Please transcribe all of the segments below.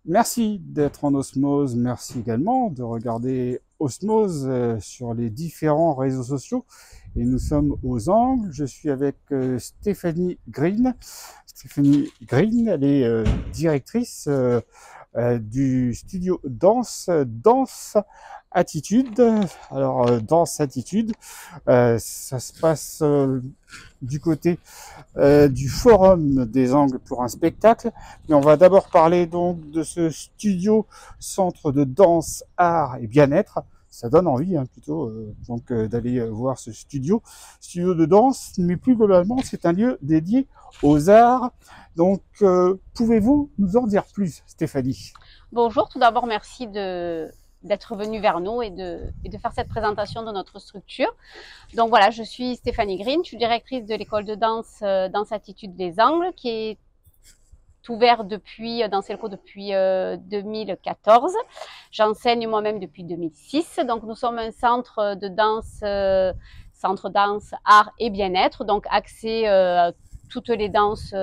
Merci d'être en osmose. Merci également de regarder Osmose sur les différents réseaux sociaux. Et nous sommes aux Angles. Je suis avec Stéphanie Green. Stéphanie Green, elle est directrice du studio Danse Attitude. Alors, Danse Attitude, ça se passe du côté du Forum des Angles pour un spectacle. Mais on va d'abord parler donc de ce studio centre de danse, art et bien-être. Ça donne envie plutôt d'aller voir ce studio de danse, mais plus globalement c'est un lieu dédié aux arts. Donc pouvez-vous nous en dire plus, Stéphanie? Bonjour, tout d'abord merci d'être venu vers nous et de faire cette présentation de notre structure. Donc voilà, je suis Stéphanie Green, je suis directrice de l'école de danse Danse Attitude des Angles, qui est ouvert dans ces locaux depuis 2014. J'enseigne moi-même depuis 2006. Donc nous sommes un centre de danse, art et bien-être, donc axé toutes les danses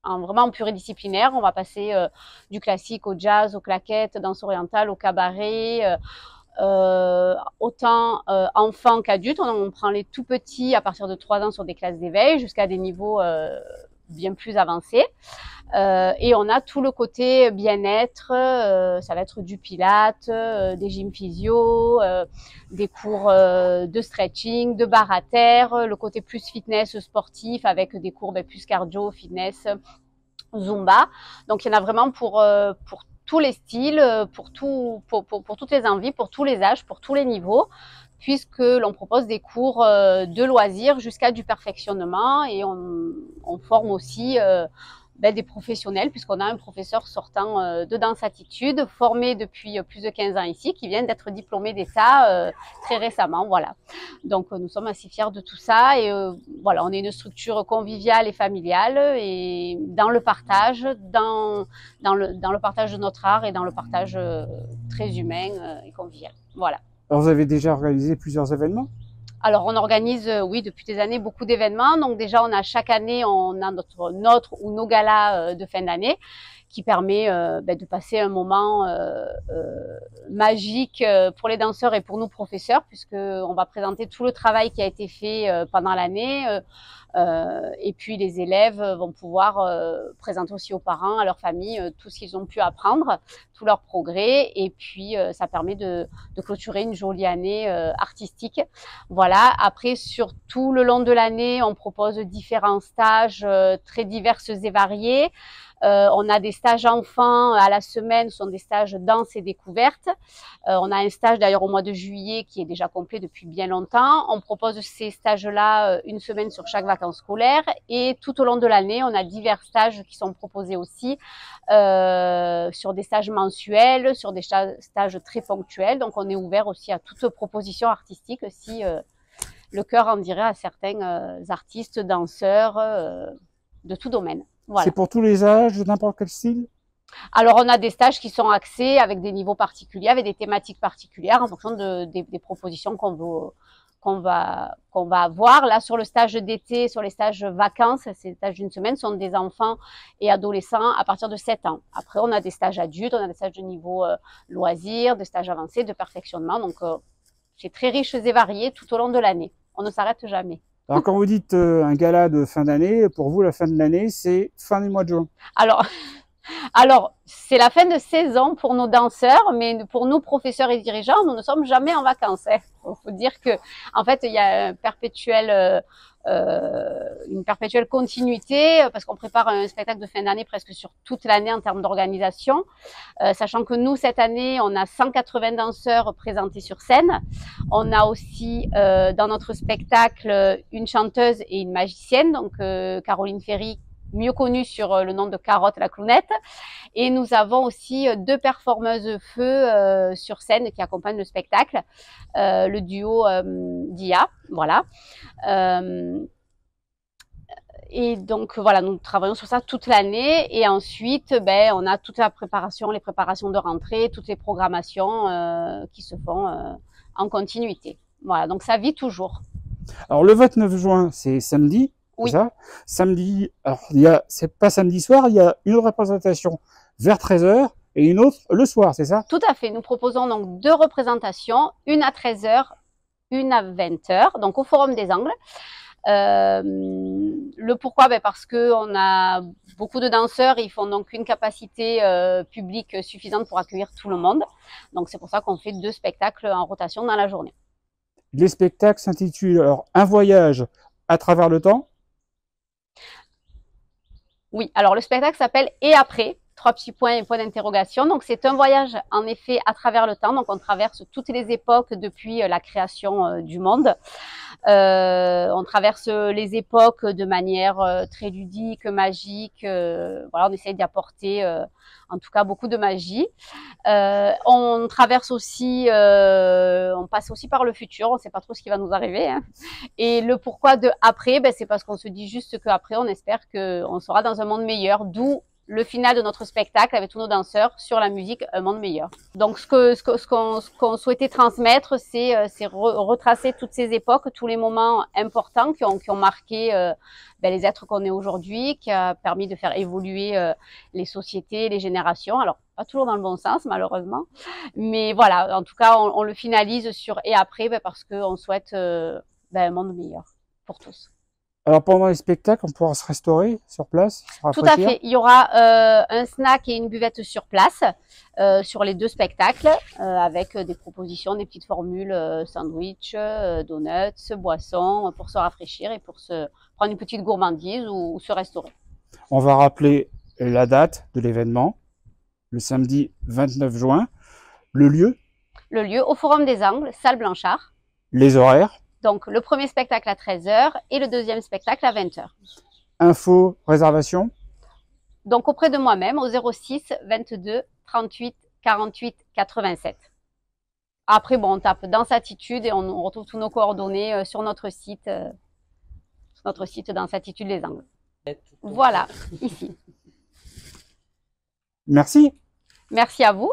vraiment pluridisciplinaire. On va passer du classique au jazz, aux claquettes, danse orientale, au cabaret, autant enfants qu'adultes. On prend les tout petits à partir de 3 ans sur des classes d'éveil jusqu'à des niveaux bien plus avancés. Et on a tout le côté bien-être, ça va être du pilates, des gyms physio, des cours de stretching, de barre à terre, le côté plus fitness sportif avec des cours plus cardio, fitness, Zumba. Donc il y en a vraiment pour tous les styles, pour toutes les envies, pour tous les âges, pour tous les niveaux, puisque l'on propose des cours de loisirs jusqu'à du perfectionnement, et on forme aussi des professionnels, puisqu'on a un professeur sortant de Danse Attitude, formé depuis plus de 15 ans ici, qui vient d'être diplômé d'État très récemment. Voilà. Donc nous sommes assez fiers de tout ça, et voilà, on est une structure conviviale et familiale, et dans le partage, dans le partage de notre art, et dans le partage très humain et convivial. Voilà. Alors vous avez déjà organisé plusieurs événements? Alors, on organise, oui, depuis des années, beaucoup d'événements. Donc, déjà, chaque année, on a notre ou nos galas de fin d'année, qui permet de passer un moment magique pour les danseurs et pour nous professeurs, puisque on va présenter tout le travail qui a été fait pendant l'année. Et puis les élèves vont pouvoir présenter aussi aux parents, à leur famille, tout ce qu'ils ont pu apprendre, tous leurs progrès. Et puis ça permet de clôturer une jolie année artistique. Voilà. Après, sur tout le long de l'année, on propose différents stages très divers et variés. On a des stages enfants à la semaine, ce sont des stages danse et découverte. On a un stage d'ailleurs au mois de juillet qui est déjà complet depuis bien longtemps. On propose ces stages-là une semaine sur chaque vacances scolaires, et tout au long de l'année, on a divers stages qui sont proposés aussi sur des stages mensuels, sur des stages très ponctuels. Donc on est ouvert aussi à toute proposition artistique si le cœur en dirait à certains artistes, danseurs de tout domaine. Voilà. C'est pour tous les âges, n'importe quel style? Alors, on a des stages qui sont axés avec des niveaux particuliers, avec des thématiques particulières en fonction des propositions qu'on va avoir. Là, sur le stage d'été, sur les stages vacances, ces stages d'une semaine sont des enfants et adolescents à partir de 7 ans. Après, on a des stages adultes, on a des stages de niveau loisirs, des stages avancés, de perfectionnement. Donc, c'est très riche et varié tout au long de l'année. On ne s'arrête jamais. Alors quand vous dites un gala de fin d'année, pour vous la fin de l'année c'est fin du mois de juin? Alors, c'est la fin de saison pour nos danseurs, mais pour nous, professeurs et dirigeants, nous ne sommes jamais en vacances. Il faut dire que, en fait, il y a une perpétuelle continuité, parce qu'on prépare un spectacle de fin d'année presque sur toute l'année en termes d'organisation, sachant que nous, cette année, on a 180 danseurs présentés sur scène. On a aussi dans notre spectacle une chanteuse et une magicienne, donc Caroline Ferry, mieux connue sur le nom de Carotte la clownette. Et nous avons aussi 2 performeuses feu sur scène qui accompagnent le spectacle, le duo Dia, voilà. Et donc voilà, nous travaillons sur ça toute l'année, et ensuite on a toute la préparation, les préparations de rentrée, toutes les programmations qui se font en continuité. Voilà, donc ça vit toujours. Alors le 29 juin, c'est samedi. Oui. C'est ça? Samedi, alors c'est pas samedi soir, il y a une représentation vers 13h et une autre le soir, c'est ça? Tout à fait. Nous proposons donc 2 représentations, une à 13h, une à 20h, donc au Forum des Angles. Le pourquoi? Parce que on a beaucoup de danseurs, ils font donc une capacité publique suffisante pour accueillir tout le monde. Donc c'est pour ça qu'on fait 2 spectacles en rotation dans la journée. Les spectacles s'intitulent alors Un voyage à travers le temps. Oui, alors le spectacle s'appelle Et après, 3 petits points et point d'interrogation. Donc c'est un voyage en effet à travers le temps. Donc on traverse toutes les époques depuis la création du monde. On traverse les époques de manière très ludique, magique. Voilà, on essaye d'y apporter en tout cas beaucoup de magie. On traverse aussi, on passe aussi par le futur. On ne sait pas trop ce qui va nous arriver. Hein. Et le pourquoi de après, c'est parce qu'on se dit juste qu'après, on espère qu'on sera dans un monde meilleur. D'où le final de notre spectacle avec tous nos danseurs sur la musique Un monde meilleur. Donc ce qu'on souhaitait transmettre, c'est retracer toutes ces époques, tous les moments importants qui ont marqué les êtres qu'on est aujourd'hui, qui a permis de faire évoluer les sociétés, les générations. Alors pas toujours dans le bon sens malheureusement, mais voilà, en tout cas on le finalise sur Et après parce qu'on souhaite un monde meilleur pour tous. Alors pendant les spectacles, on pourra se restaurer sur place, Tout à fait. Il y aura un snack et une buvette sur place sur les 2 spectacles avec des propositions, des petites formules sandwich, donuts, boissons pour se rafraîchir et pour se prendre une petite gourmandise ou se restaurer. On va rappeler la date de l'événement, le samedi 29 juin, le lieu. Le lieu au Forum des Angles, salle Blanchard. Les horaires. Donc, le premier spectacle à 13h et le deuxième spectacle à 20h. Info, réservation. Donc, auprès de moi-même, au 06 22 38 48 87. Après, on tape Dansatitude et on retrouve tous nos coordonnées sur notre site Dansatitude Les Angles. Voilà, ici. Merci. Merci à vous.